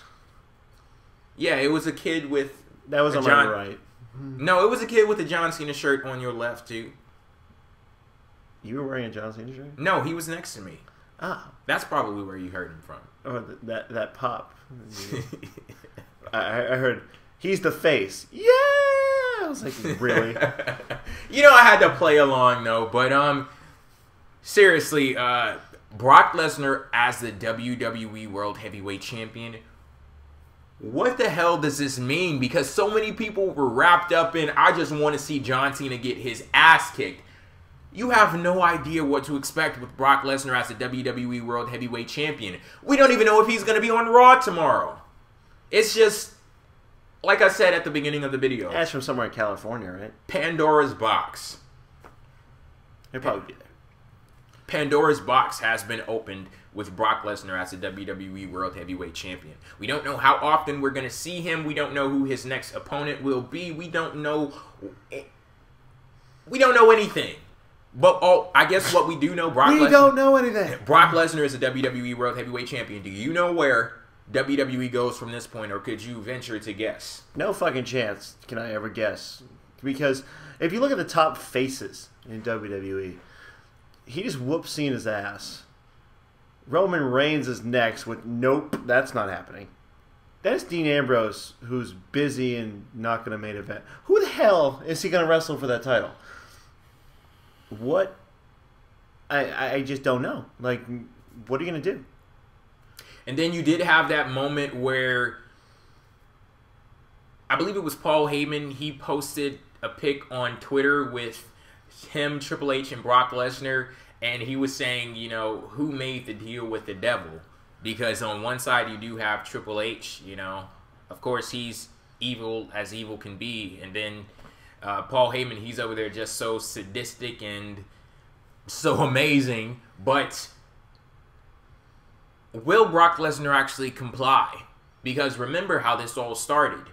Yeah, it was a kid with... That was on my right. No, it was a kid with a John Cena shirt on your left, too. You were wearing a John Cena shirt? No, he was next to me. Ah. That's probably where you heard him from. Oh, that pop. I heard, he's the face. Yeah! I was like, really? You know, I had to play along, though. But, seriously, Brock Lesnar as the WWE World Heavyweight Champion... What the hell does this mean? Because so many people were wrapped up in, I just want to see John Cena get his ass kicked. You have no idea what to expect with Brock Lesnar as the WWE World Heavyweight Champion. We don't even know if he's going to be on Raw tomorrow. It's just, like I said at the beginning of the video. That's from somewhere in California, right? Pandora's box. He'll probably be there. Pandora's box has been opened with Brock Lesnar as the WWE World Heavyweight Champion. We don't know how often we're going to see him. We don't know who his next opponent will be. We don't know anything. But I guess what we do know, We don't know anything. Brock Lesnar is a WWE World Heavyweight Champion. Do you know where WWE goes from this point, or could you venture to guess? No fucking chance can I ever guess. Because if you look at the top faces in WWE, he just whoops Cena's ass. Roman Reigns is next with nope, that's not happening. That's Dean Ambrose, who's busy and not going to main event. Who the hell is he going to wrestle for that title? What? I just don't know. Like, what are you going to do? And then you did have that moment where, I believe it was Paul Heyman, he posted a pic on Twitter with him, Triple H, and Brock Lesnar. And he was saying, you know, who made the deal with the devil? Because on one side you do have Triple H, you know. Of course, he's evil as evil can be. And then Paul Heyman, he's over there just so sadistic and so amazing. But will Brock Lesnar actually comply? Because remember how this all started.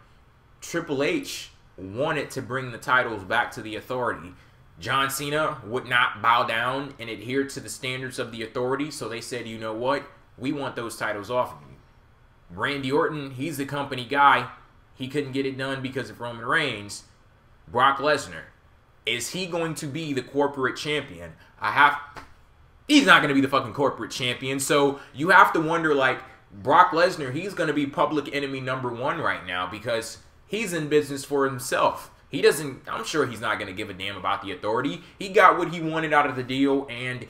Triple H wanted to bring the titles back to the Authority. John Cena would not bow down and adhere to the standards of the Authority, so they said, you know what? We want those titles off of you. Randy Orton, he's the company guy. He couldn't get it done because of Roman Reigns. Brock Lesnar, is he going to be the corporate champion? He's not going to be the fucking corporate champion, so you have to wonder, like, Brock Lesnar, he's going to be public enemy number one right now because he's in business for himself. He doesn't, I'm sure he's not going to give a damn about the Authority. He got what he wanted out of the deal, and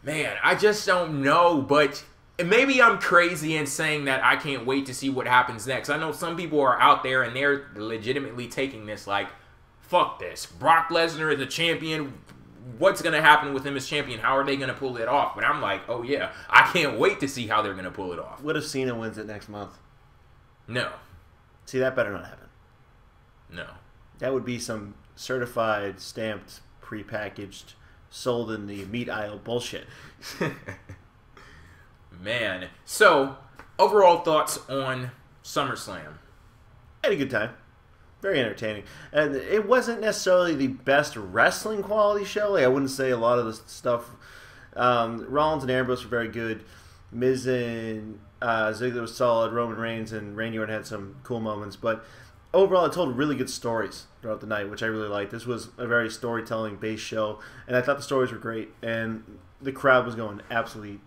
man, I just don't know, but maybe I'm crazy in saying that I can't wait to see what happens next. I know some people are out there and they're legitimately taking this like, fuck this. Brock Lesnar is a champion. What's going to happen with him as champion? How are they going to pull it off? But I'm like, oh yeah, I can't wait to see how they're going to pull it off. What if Cena wins it next month? No. See, that better not happen. No. That would be some certified, stamped, prepackaged, sold in the meat aisle bullshit. Man. So, overall thoughts on SummerSlam? I had a good time. Very entertaining. And it wasn't necessarily the best wrestling quality show. Like, I wouldn't say a lot of the stuff. Rollins and Ambrose were very good. Miz and Ziggler was solid. Roman Reigns and Randy Orton had some cool moments. But overall, it told really good stories throughout the night, which I really liked. This was a very storytelling-based show, and I thought the stories were great, and the crowd was going absolutely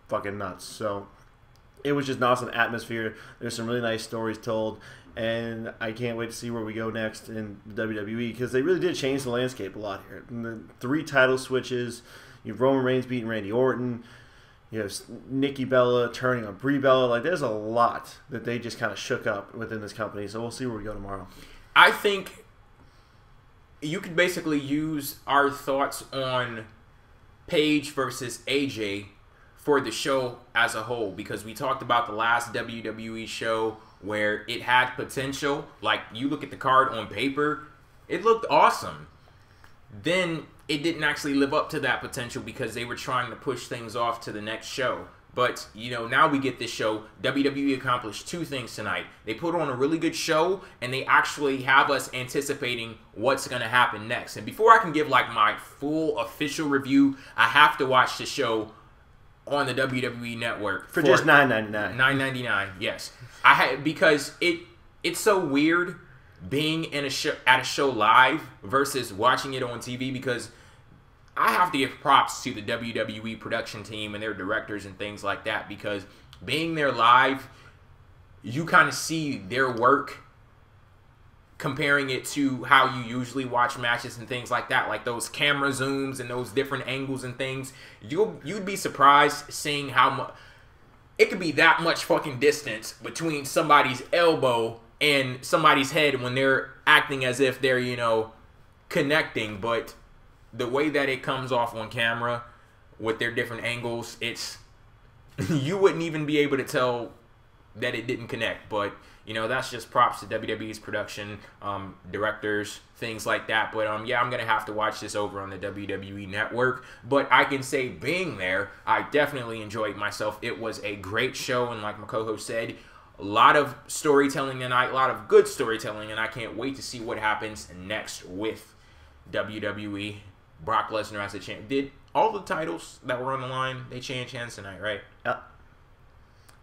fucking nuts. So it was just an awesome atmosphere. There's some really nice stories told, and I can't wait to see where we go next in WWE, because they really did change the landscape a lot here. And the 3 title switches, You have Roman Reigns beating Randy Orton. You have Nikki Bella turning on Brie Bella. Like, there's a lot that they just kind of shook up within this company. So we'll see where we go tomorrow. I think you could basically use our thoughts on Paige versus AJ for the show as a whole, because we talked about the last WWE show where it had potential. Like, you look at the card on paper, it looked awesome. Then it didn't actually live up to that potential because they were trying to push things off to the next show. But, you know, now we get this show. WWE accomplished two things tonight. They put on a really good show, and they actually have us anticipating what's going to happen next. And before I can give, like, my full official review, I have to watch the show on the WWE Network. For just $9.99. $9.99, yes. Because it's so weird being in at a show live versus watching it on TV, because I have to give props to the WWE production team and their directors and things like that, because being there live, you kind of see their work, comparing it to how you usually watch matches and things like that, like those camera zooms and those different angles and things. You'd be surprised seeing how much it could be, that much fucking distance between somebody's elbow and somebody's head when they're acting as if they're, you know, connecting. But the way that it comes off on camera with their different angles, it's you wouldn't even be able to tell that it didn't connect. But, you know, that's just props to WWE's production, directors, things like that. But, yeah, I'm going to have to watch this over on the WWE Network. But I can say, being there, I definitely enjoyed myself. It was a great show, and like my co-host said, a lot of storytelling tonight, a lot of good storytelling, and I can't wait to see what happens next with WWE. Brock Lesnar as a champ. Did all the titles that were on the line, they changed hands tonight, right? Yeah.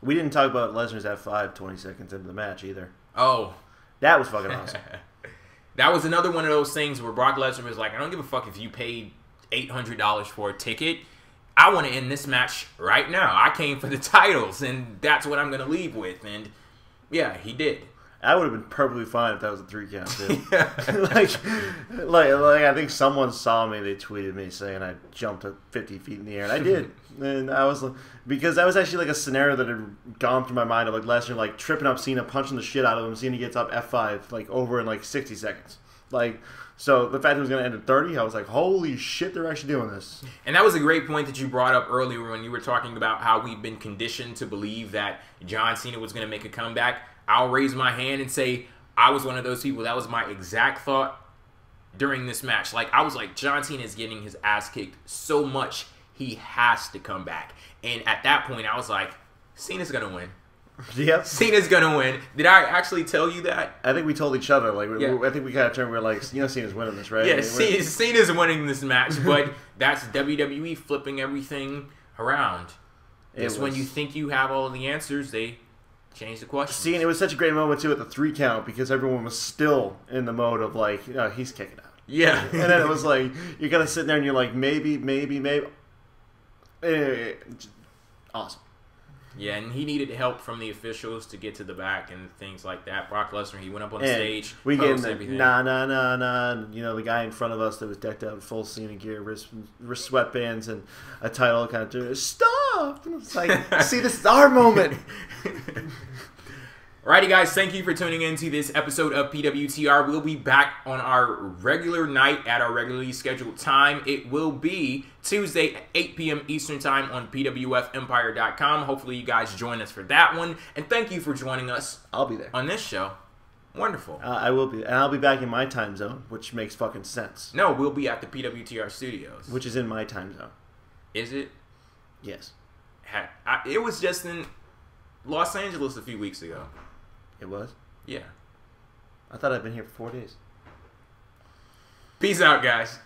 We didn't talk about Lesnar's F5 20 seconds into the match either. Oh. That was fucking awesome. That was another one of those things where Brock Lesnar was like, I don't give a fuck if you paid $800 for a ticket. I want to end this match right now. I came for the titles, and that's what I'm going to leave with. And, yeah, he did. I would have been perfectly fine if that was a 3 count, too. like I think someone saw me, they tweeted me saying I jumped at 50 feet in the air, and I did. And I was, because that was actually like a scenario that had gone through my mind of like Lesnar like tripping up Cena, punching the shit out of him, Cena gets up F5 like over in like 60 seconds. Like, so the fact that it was going to end at 30, I was like, holy shit, they're actually doing this. And that was a great point that you brought up earlier when you were talking about how we've been conditioned to believe that John Cena was going to make a comeback. I'll raise my hand and say I was one of those people. That was my exact thought during this match. Like, I was like, John Cena is getting his ass kicked so much, he has to come back. And at that point, I was like, Cena's going to win. Yep. Cena's going to win. Did I actually tell you that? I think we told each other. Like, yeah. I think we kind of turned, we were like, you know, Cena's winning this, right? Yeah, Cena's winning this match, but that's WWE flipping everything around. Just when you think you have all of the answers, they change the question. See, and it was such a great moment, too, at the 3 count, because everyone was still in the mode of, like, you know, he's kicking out. Yeah. And then it was like, you're kind of sitting there and you're like, maybe. Awesome. Yeah, and he needed help from the officials to get to the back and things like that. Brock Lesnar, he went up on the stage, we gave him the everything. Nah. You know, the guy in front of us that was decked out in full Cena gear, wrist sweatbands, and a title kind of doing, stop! And it's like, see, this is our moment. Alrighty, guys, thank you for tuning in to this episode of PWTR. We'll be back on our regular night at our regularly scheduled time. It will be Tuesday at 8 p.m. Eastern Time on PWFEmpire.com. Hopefully, you guys join us for that one. And thank you for joining us. I'll be there. On this show. Wonderful. I will be. And I'll be back in my time zone, which makes fucking sense. No, we'll be at the PWTR studios. Which is in my time zone. Is it? Yes. It was just in Los Angeles a few weeks ago. It was? Yeah. I thought I'd been here for 4 days. Peace out, guys.